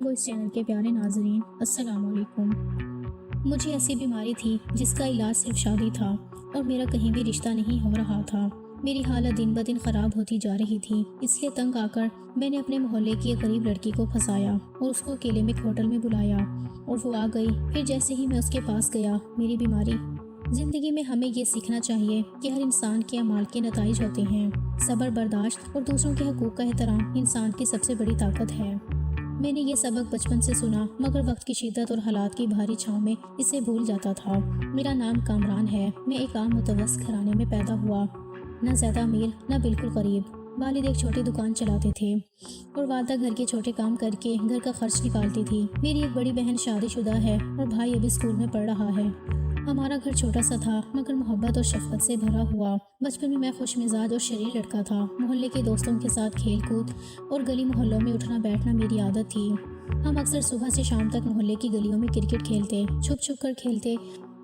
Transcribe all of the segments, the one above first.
وہ اس چینل کے پیارے ناظرین، السلام علیکم۔ مجھے ایسی بیماری تھی جس کا علاج صرف شادی تھا اور میرا کہیں بھی رشتہ نہیں ہو رہا تھا۔ میری حالت دن بدن خراب ہوتی جا رہی تھی، اس لیے تنگ آ کر میں نے اپنے محلے کی ایک غریب لڑکی کو پھنسایا اور اس کو اکیلے میں ایک ہوٹل میں بلایا اور وہ آ گئی۔ پھر جیسے ہی میں اس کے پاس گیا، میری بیماری۔ زندگی میں ہمیں یہ سیکھنا چاہیے کہ ہر انسان کے اعمال کے نتائج ہوتے ہیں۔ صبر، برداشت اور دوسروں کے حقوق کا احترام انسان کی سب سے بڑی طاقت ہے۔ میں نے یہ سبق بچپن سے سنا، مگر وقت کی شدت اور حالات کی بھاری چھاؤں میں اسے بھول جاتا تھا۔ میرا نام کامران ہے۔ میں ایک عام متوسط گھرانے میں پیدا ہوا، نہ زیادہ امیر نہ بالکل غریب۔ والد ایک چھوٹی دکان چلاتے تھے اور والدہ گھر کے چھوٹے کام کر کے گھر کا خرچ نکالتی تھی۔ میری ایک بڑی بہن شادی شدہ ہے اور بھائی ابھی اسکول میں پڑھ رہا ہے۔ ہمارا گھر چھوٹا سا تھا مگر محبت اور شفقت سے بھرا ہوا۔ بچپن میں خوش مزاج اور شریر لڑکا تھا۔ محلے کے دوستوں کے ساتھ کھیل کود اور گلی محلوں میں اٹھنا بیٹھنا میری عادت تھی۔ ہم اکثر صبح سے شام تک محلے کی گلیوں میں کرکٹ کھیلتے، چھپ چھپ کر کھیلتے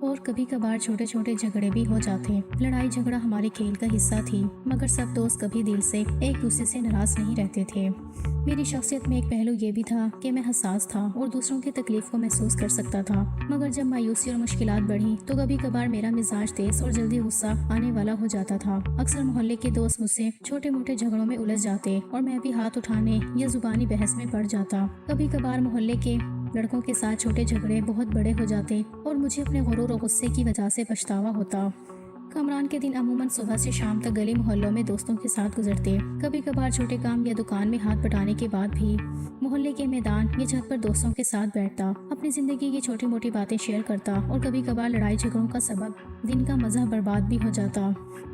اور کبھی کبھار چھوٹے چھوٹے جھگڑے بھی ہو جاتے۔ لڑائی جھگڑا ہمارے کھیل کا حصہ تھی، مگر سب دوست کبھی دل سے ایک دوسرے سے ناراض نہیں رہتے تھے۔ میری شخصیت میں ایک پہلو یہ بھی تھا کہ میں حساس تھا اور دوسروں کی تکلیف کو محسوس کر سکتا تھا، مگر جب مایوسی اور مشکلات بڑھی تو کبھی کبھار میرا مزاج تیز اور جلدی غصہ آنے والا ہو جاتا تھا۔ اکثر محلے کے دوست مجھ سے چھوٹے موٹے جھگڑوں میں الجھ جاتے اور میں بھی ہاتھ اٹھانے یا زبانی بحث میں پڑ جاتا۔ کبھی کبھار محلے کے لڑکوں کے ساتھ چھوٹے جھگڑے بہت بڑے ہو جاتے اور مجھے اپنے غرور اور غصے کی وجہ سے پچھتاوا ہوتا۔ کامران کے دن عموماً صبح سے شام تک گلی محلوں میں دوستوں کے ساتھ گزرتے۔ کبھی کبھار چھوٹے کام یا دکان میں ہاتھ بٹانے کے بعد بھی محلے کے میدان یا چھت پر دوستوں کے ساتھ بیٹھتا، اپنی زندگی کی چھوٹی موٹی باتیں شیئر کرتا اور کبھی کبھار لڑائی جھگڑوں کا سبب دن کا مزہ برباد بھی ہو جاتا۔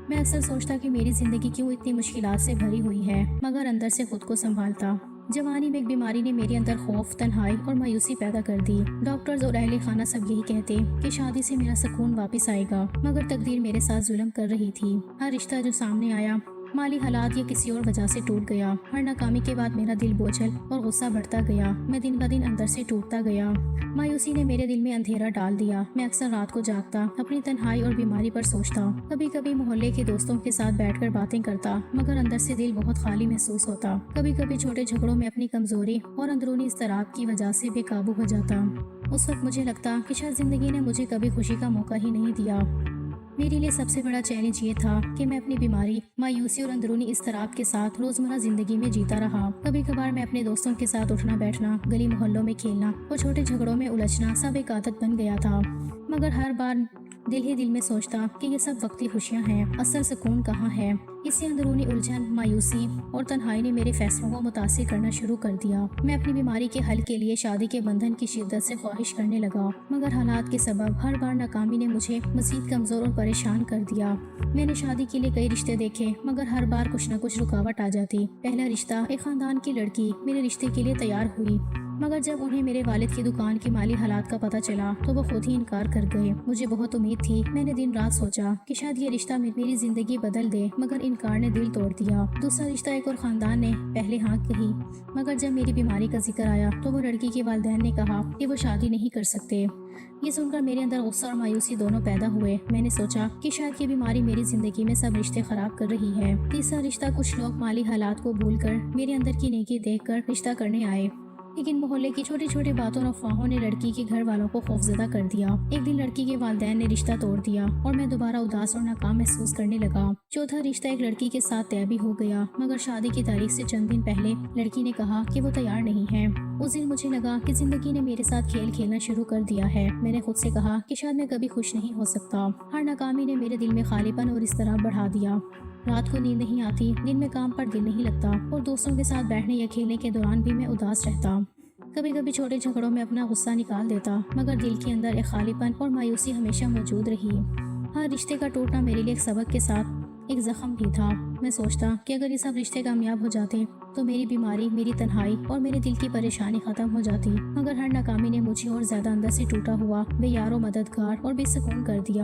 میں اکثر سوچتا کہ میری زندگی کیوں اتنی مشکلات سے بھری ہوئی ہے، مگر اندر سے خود کو سنبھالتا۔ جوانی میں ایک بیماری نے میرے اندر خوف، تنہائی اور مایوسی پیدا کر دی۔ ڈاکٹرز اور اہل خانہ سب یہی کہتے کہ شادی سے میرا سکون واپس آئے گا، مگر تقدیر میرے ساتھ ظلم کر رہی تھی۔ ہر رشتہ جو سامنے آیا مالی حالات یا کسی اور وجہ سے ٹوٹ گیا۔ ہر ناکامی کے بعد میرا دل بوجھل اور غصہ بڑھتا گیا۔ میں دن بہ دن اندر سے ٹوٹتا گیا۔ مایوسی نے میرے دل میں اندھیرا ڈال دیا۔ میں اکثر رات کو جاگتا، اپنی تنہائی اور بیماری پر سوچتا۔ کبھی کبھی محلے کے دوستوں کے ساتھ بیٹھ کر باتیں کرتا، مگر اندر سے دل بہت خالی محسوس ہوتا۔ کبھی کبھی چھوٹے جھگڑوں میں اپنی کمزوری اور اندرونی اضطراب کی وجہ سے بے قابو ہو جاتا۔ اس وقت مجھے لگتا کہ شاید زندگی نے مجھے کبھی خوشی کا موقع ہی نہیں دیا۔ میرے لیے سب سے بڑا چیلنج یہ تھا کہ میں اپنی بیماری، مایوسی اور اندرونی اضطراب کے ساتھ روزمرہ زندگی میں جیتا رہا۔ کبھی کبھار میں اپنے دوستوں کے ساتھ اٹھنا بیٹھنا، گلی محلوں میں کھیلنا اور چھوٹے جھگڑوں میں الجھنا سب ایک عادت بن گیا تھا، مگر ہر بار دل ہی دل میں سوچتا کہ یہ سب وقتی خوشیاں ہیں، اصل سکون کہاں ہے۔ اسی اندرونی الجھن، مایوسی اور تنہائی نے میرے فیصلوں کو متاثر کرنا شروع کر دیا۔ میں اپنی بیماری کے حل کے لیے شادی کے بندھن کی شدت سے خواہش کرنے لگا، مگر حالات کے سبب ہر بار ناکامی نے مجھے مزید کمزور اور پریشان کر دیا۔ میں نے شادی کے لیے کئی رشتے دیکھے، مگر ہر بار کچھ نہ کچھ رکاوٹ آ جاتی۔ پہلا رشتہ، ایک خاندان کی لڑکی میرے رشتے کے لیے تیار ہوئی، مگر جب انہیں میرے والد کی دکان کی مالی حالات کا پتہ چلا تو وہ خود ہی انکار کر گئے۔ مجھے بہت امید تھی، میں نے دن رات سوچا کہ شاید یہ رشتہ میری زندگی بدل دے، مگر انکار نے دل توڑ دیا۔ دوسرا رشتہ، ایک اور خاندان نے پہلے ہاں کہی، مگر جب میری بیماری کا ذکر آیا تو وہ لڑکی کے والدین نے کہا کہ وہ شادی نہیں کر سکتے۔ یہ سن کر میرے اندر غصہ اور مایوسی دونوں پیدا ہوئے۔ میں نے سوچا کہ شاید یہ بیماری میری زندگی میں سب رشتے خراب کر رہی ہے۔ تیسرا رشتہ، کچھ لوگ مالی حالات کو بھول کر میرے اندر کی نیکی دیکھ کر رشتہ کرنے آئے، لیکن محلے کی چھوٹی چھوٹی باتوں اور افواہوں نے لڑکی کے گھر والوں کو خوفزدہ کر دیا۔ ایک دن لڑکی کے والدین نے رشتہ توڑ دیا اور میں دوبارہ اداس اور ناکام محسوس کرنے لگا۔ چوتھا رشتہ، ایک لڑکی کے ساتھ طے بھی ہو گیا، مگر شادی کی تاریخ سے چند دن پہلے لڑکی نے کہا کہ وہ تیار نہیں ہے۔ اس دن مجھے لگا کہ زندگی نے میرے ساتھ کھیل کھیلنا شروع کر دیا ہے۔ میں نے خود سے کہا کہ شاید میں کبھی خوش نہیں ہو سکتا۔ ہر ناکامی نے میرے دل میں خالی پن اور اضطراب بڑھا دیا۔ رات کو نیند نہیں آتی، دن میں کام پر دل نہیں لگتا اور دوستوں کے ساتھ بیٹھنے یا کھیلنے کے دوران بھی میں اداس رہتا۔ کبھی کبھی چھوٹے جھگڑوں میں اپنا غصہ نکال دیتا، مگر دل کے اندر ایک خالی پن اور مایوسی ہمیشہ موجود رہی۔ ہر رشتے کا ٹوٹنا میرے لیے ایک سبق کے ساتھ ایک زخم بھی تھا۔ میں سوچتا کہ اگر یہ سب رشتے کامیاب ہو جاتے تو میری بیماری، میری تنہائی اور میرے دل کی پریشانی ختم ہو جاتی، مگر ہر ناکامی نے مجھے اور زیادہ اندر سے ٹوٹا ہوا، بے یار و مددگار اور بے سکون کر دیا۔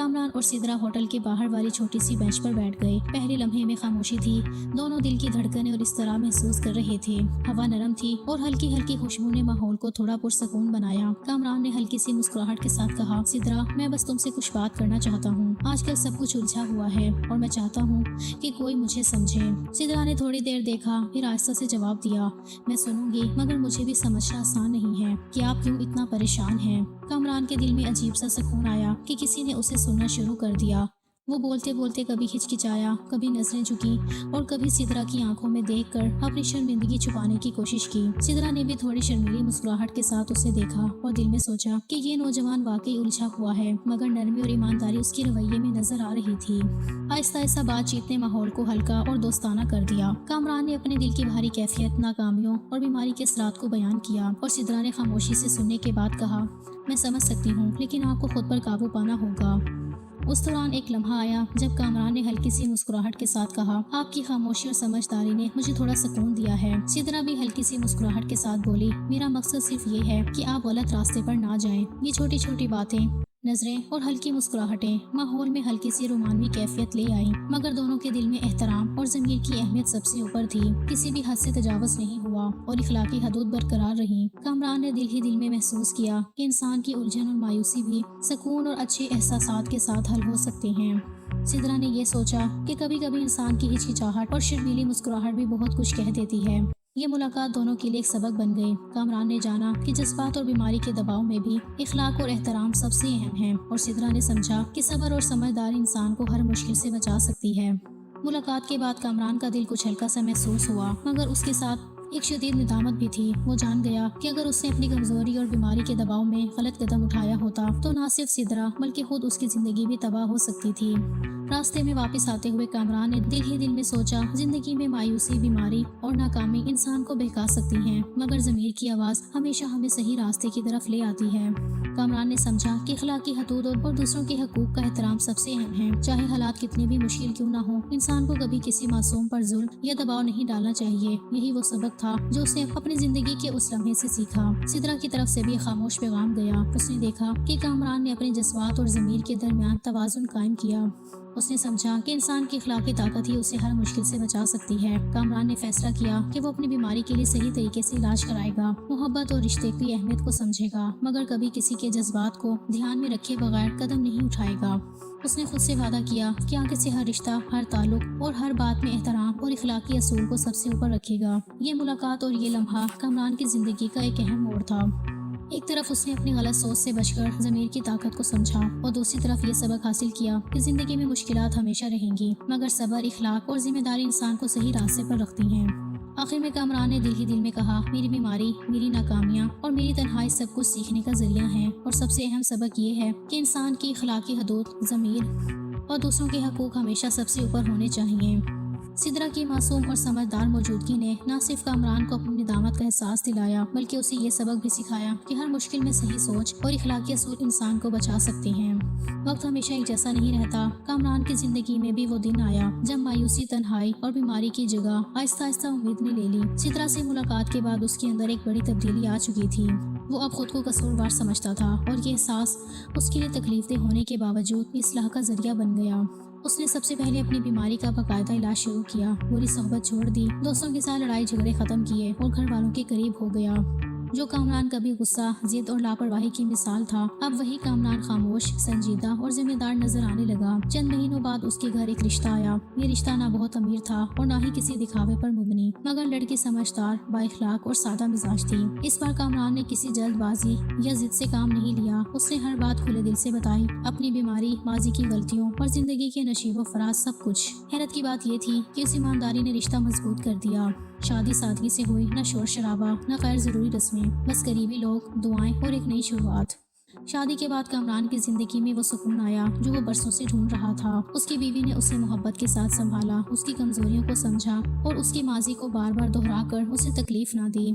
کامران اور سدرا ہوٹل کے باہر والی چھوٹی سی بینچ پر بیٹھ گئے۔ پہلے لمحے میں خاموشی تھی، دونوں دل کی دھڑکنیں اور اس طرح محسوس کر رہے تھے۔ ہوا نرم تھی اور ہلکی ہلکی خوشبو نے ماحول کو تھوڑا پرسکون بنایا۔ کامران نے ہلکی سی مسکراہٹ کے ساتھ کہا، سدرا، میں بس تم سے کچھ بات کرنا چاہتا ہوں۔ آج کل سب کچھ الجھا ہوا ہے اور میں چاہتا ہوں کہ کوئی مجھے سمجھے۔ سدرا نے تھوڑی دیر دیکھا، پھر آہستہ سے جواب دیا، میں سنوں گی، مگر مجھے بھی سمجھنا آسان نہیں ہے کہ آپ کیوں اتنا پریشان ہیں۔ کامران کے دل میں عجیب سا سکون آیا کہ کسی نے اسے سننا شروع کر دیا۔ وہ بولتے بولتے کبھی ہچکچایا، کبھی نظریں جھکی اور کبھی سدرا کی آنکھوں میں دیکھ کر اپنی شرمندگی چھپانے کی کوشش کی۔ سدرا نے بھی تھوڑی شرمیلی مسکراہٹ کے ساتھ اسے دیکھا اور دل میں سوچا کہ یہ نوجوان واقعی الجھا ہوا ہے، مگر نرمی اور ایمانداری اس کے رویے میں نظر آ رہی تھی۔ آہستہ آہستہ بات چیت نے ماحول کو ہلکا اور دوستانہ کر دیا۔ کامران نے اپنے دل کی بھاری کیفیت، ناکامیوں اور بیماری کے اثرات کو بیان کیا اور سدرا نے خاموشی سے سننے کے بعد کہا، میں سمجھ سکتی ہوں، لیکن آپ کو خود پر قابو پانا ہوگا۔ اس دوران ایک لمحہ آیا جب کامران نے ہلکی سی مسکراہٹ کے ساتھ کہا، آپ کی خاموشی اور سمجھداری نے مجھے تھوڑا سکون دیا ہے۔ سدرا بھی ہلکی سی مسکراہٹ کے ساتھ بولی، میرا مقصد صرف یہ ہے کہ آپ غلط راستے پر نہ جائیں۔ یہ چھوٹی چھوٹی باتیں، نظریں اور ہلکی مسکراہٹیں ماحول میں ہلکی سی رومانوی کیفیت لے آئیں، مگر دونوں کے دل میں احترام اور ضمیر کی اہمیت سب سے اوپر تھی۔ کسی بھی حد سے تجاوز نہیں ہوا اور اخلاقی حدود برقرار رہیں۔ کامران نے دل ہی دل میں محسوس کیا کہ انسان کی الجھن اور مایوسی بھی سکون اور اچھے احساسات کے ساتھ حل ہو سکتے ہیں۔ سدرا نے یہ سوچا کہ کبھی کبھی انسان کی ہچکچاہٹ اور شرمیلی مسکراہٹ بھی بہت کچھ کہہ دیتی ہے۔ یہ ملاقات دونوں کے لیے ایک سبق بن گئی۔ کامران نے جانا کہ جذبات اور بیماری کے دباؤ میں بھی اخلاق اور احترام سب سے اہم ہے، اور سدرا نے سمجھا کہ صبر اور سمجھداری انسان کو ہر مشکل سے بچا سکتی ہے۔ ملاقات کے بعد کامران کا دل کچھ ہلکا سا محسوس ہوا، مگر اس کے ساتھ ایک شدید ندامت بھی تھی۔ وہ جان گیا کہ اگر اس نے اپنی کمزوری اور بیماری کے دباؤ میں غلط قدم اٹھایا ہوتا تو نہ صرف سدرا بلکہ خود اس کی زندگی بھی تباہ ہو سکتی تھی۔ راستے میں واپس آتے ہوئے کامران نے دل ہی دل میں سوچا، زندگی میں مایوسی، بیماری اور ناکامی انسان کو بہکا سکتی ہیں، مگر ضمیر کی آواز ہمیشہ ہمیں صحیح راستے کی طرف لے آتی ہے۔ کامران نے سمجھا کہ اخلاقی حدود اور دوسروں کے حقوق کا احترام سب سے اہم ہے۔ چاہے حالات کتنی بھی مشکل کیوں نہ ہو، انسان کو کبھی کسی معصوم پر ظلم یا دباؤ نہیں ڈالنا چاہیے۔ یہی وہ سبق تھا جو اس نے اپنی زندگی کے اس لمحے سے سیکھا۔ سدرا کی طرف سے بھی خاموش پیغام گیا۔ اس نے دیکھا کہ کامران نے اپنے جذبات اور ضمیر کے درمیان توازن قائم کیا۔ اس نے سمجھا کہ انسان کی اخلاقی طاقت ہی اسے ہر مشکل سے بچا سکتی ہے۔ کامران نے فیصلہ کیا کہ وہ اپنی بیماری کے لیے صحیح طریقے سے علاج کرائے گا، محبت اور رشتے کی اہمیت کو سمجھے گا، مگر کبھی کسی کے جذبات کو دھیان میں رکھے بغیر قدم نہیں اٹھائے گا۔ اس نے خود سے وعدہ کیا کہ آگے سے ہر رشتہ، ہر تعلق اور ہر بات میں احترام اور اخلاقی اصول کو سب سے اوپر رکھے گا۔ یہ ملاقات اور یہ لمحہ کامران کی زندگی کا ایک اہم موڑ تھا۔ ایک طرف اس نے اپنی غلط سوچ سے بچ کر ضمیر کی طاقت کو سمجھا، اور دوسری طرف یہ سبق حاصل کیا کہ زندگی میں مشکلات ہمیشہ رہیں گی، مگر صبر، اخلاق اور ذمہ داری انسان کو صحیح راستے پر رکھتی ہیں۔ آخر میں کامران نے دل ہی دل میں کہا، میری بیماری، میری ناکامیاں اور میری تنہائی سب کچھ سیکھنے کا ذریعہ ہیں، اور سب سے اہم سبق یہ ہے کہ انسان کی اخلاقی حدود، ضمیر اور دوسروں کے حقوق ہمیشہ سب سے اوپر ہونے چاہیے۔ سدرا کی معصوم اور سمجھدار موجودگی نے نہ صرف کامران کو اپنی ندامت کا احساس دلایا، بلکہ اسے یہ سبق بھی سکھایا کہ ہر مشکل میں صحیح سوچ اور اخلاقی اصول انسان کو بچا سکتے ہیں۔ وقت ہمیشہ ایک جیسا نہیں رہتا۔ کامران کی زندگی میں بھی وہ دن آیا جب مایوسی، تنہائی اور بیماری کی جگہ آہستہ آہستہ امید نے لے لی۔ سدرا سے ملاقات کے بعد اس کے اندر ایک بڑی تبدیلی آ چکی تھی۔ وہ اب خود کو قصوروار سمجھتا تھا، اور یہ احساس اس کے لیے تکلیف دہ ہونے کے باوجود اصلاح کا ذریعہ بن گیا۔ اس نے سب سے پہلے اپنی بیماری کا باقاعدہ علاج شروع کیا، بری صحبت چھوڑ دی، دوستوں کے ساتھ لڑائی جھگڑے ختم کیے اور گھر والوں کے قریب ہو گیا۔ جو کامران کبھی غصہ، ضد اور لاپرواہی کی مثال تھا، اب وہی کامران خاموش، سنجیدہ اور ذمہ دار نظر آنے لگا۔ چند مہینوں بعد اس کے گھر ایک رشتہ آیا۔ یہ رشتہ نہ بہت امیر تھا اور نہ ہی کسی دکھاوے پر مبنی، مگر لڑکی سمجھدار، با اخلاق اور سادہ مزاج تھی۔ اس بار کامران نے کسی جلد بازی یا ضد سے کام نہیں لیا۔ اس نے ہر بات کھلے دل سے بتائی، اپنی بیماری، ماضی کی غلطیوں اور زندگی کے نشیب و فراز سب کچھ۔ حیرت کی بات یہ تھی کہ اس ایمانداری نے رشتہ مضبوط کر دیا۔ شادی سادگی سے ہوئی، نہ شور شرابہ، نہ غیر ضروری رسمیں، بس قریبی لوگ، دعائیں اور ایک نئی شروعات۔ شادی کے بعد کامران کی زندگی میں وہ سکون آیا جو وہ برسوں سے ڈھونڈ رہا تھا۔ اس کی بیوی نے اسے محبت کے ساتھ سنبھالا، اس کی کمزوریوں کو سمجھا اور اس کے ماضی کو بار بار دہرا کر اسے تکلیف نہ دی۔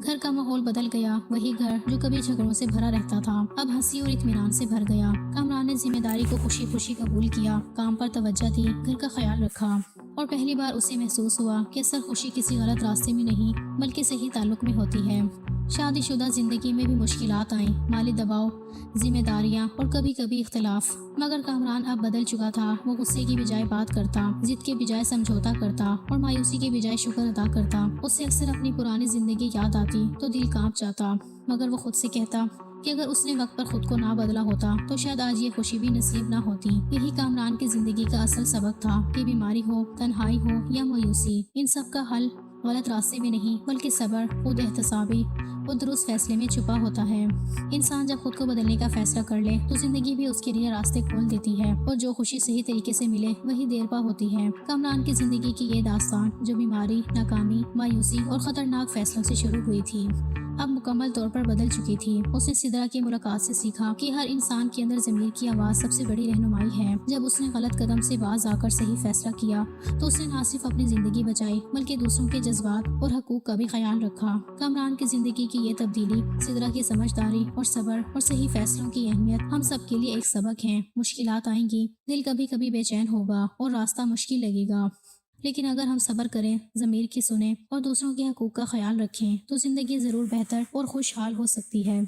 گھر کا ماحول بدل گیا۔ وہی گھر جو کبھی جھگڑوں سے بھرا رہتا تھا اب ہنسی اور اطمینان سے بھر گیا۔ کامران نے ذمہ داری کو خوشی خوشی قبول کیا، کام پر توجہ دی، گھر کا خیال رکھا، اور پہلی بار اسے محسوس ہوا کہ اصل خوشی کسی غلط راستے میں نہیں بلکہ صحیح تعلق میں ہوتی ہے۔ شادی شدہ زندگی میں بھی مشکلات آئیں، مالی دباؤ، ذمہ داریاں اور کبھی کبھی اختلاف، مگر کامران اب بدل چکا تھا۔ وہ غصے کی بجائے بات کرتا، ضد کے بجائے سمجھوتا کرتا اور مایوسی کے بجائے شکر ادا کرتا۔ اسے اکثر اپنی پرانی زندگی یاد آتی تو دل کانپ جاتا، مگر وہ خود سے کہتا کہ اگر اس نے وقت پر خود کو نہ بدلا ہوتا تو شاید آج یہ خوشی بھی نصیب نہ ہوتی۔ یہی کامران کی زندگی کا اصل سبق تھا کہ بیماری ہو، تنہائی ہو یا مایوسی، ان سب کا حل غلط راستے میں نہیں بلکہ صبر، خود احتسابی اور درست فیصلے میں چھپا ہوتا ہے۔ انسان جب خود کو بدلنے کا فیصلہ کر لے تو زندگی بھی اس کے لیے راستے کھول دیتی ہے، اور جو خوشی صحیح طریقے سے ملے وہی دیر پا ہوتی ہے۔ کامران کی زندگی کی یہ داستان جو بیماری، ناکامی، مایوسی اور خطرناک فیصلوں سے شروع ہوئی تھی، اب مکمل طور پر بدل چکی تھی۔ اس نے سدرا کی ملاقات سے سیکھا کہ ہر انسان کے اندر ضمیر کی آواز سب سے بڑی رہنمائی ہے۔ جب اس نے غلط قدم سے باز آ کر صحیح فیصلہ کیا تو اس نے نہ صرف اپنی زندگی بچائی بلکہ دوسروں کے جذبات اور حقوق کا بھی خیال رکھا۔ کامران کی زندگی کی یہ تبدیلی، سدرا کی سمجھداری اور صبر اور صحیح فیصلوں کی اہمیت ہم سب کے لیے ایک سبق ہے۔ مشکلات آئیں گی، دل کبھی کبھی بے چین ہوگا اور راستہ مشکل لگے گا، لیکن اگر ہم صبر کریں، ضمیر کی سنیں اور دوسروں کے حقوق کا خیال رکھیں تو زندگی ضرور بہتر اور خوشحال ہو سکتی ہے۔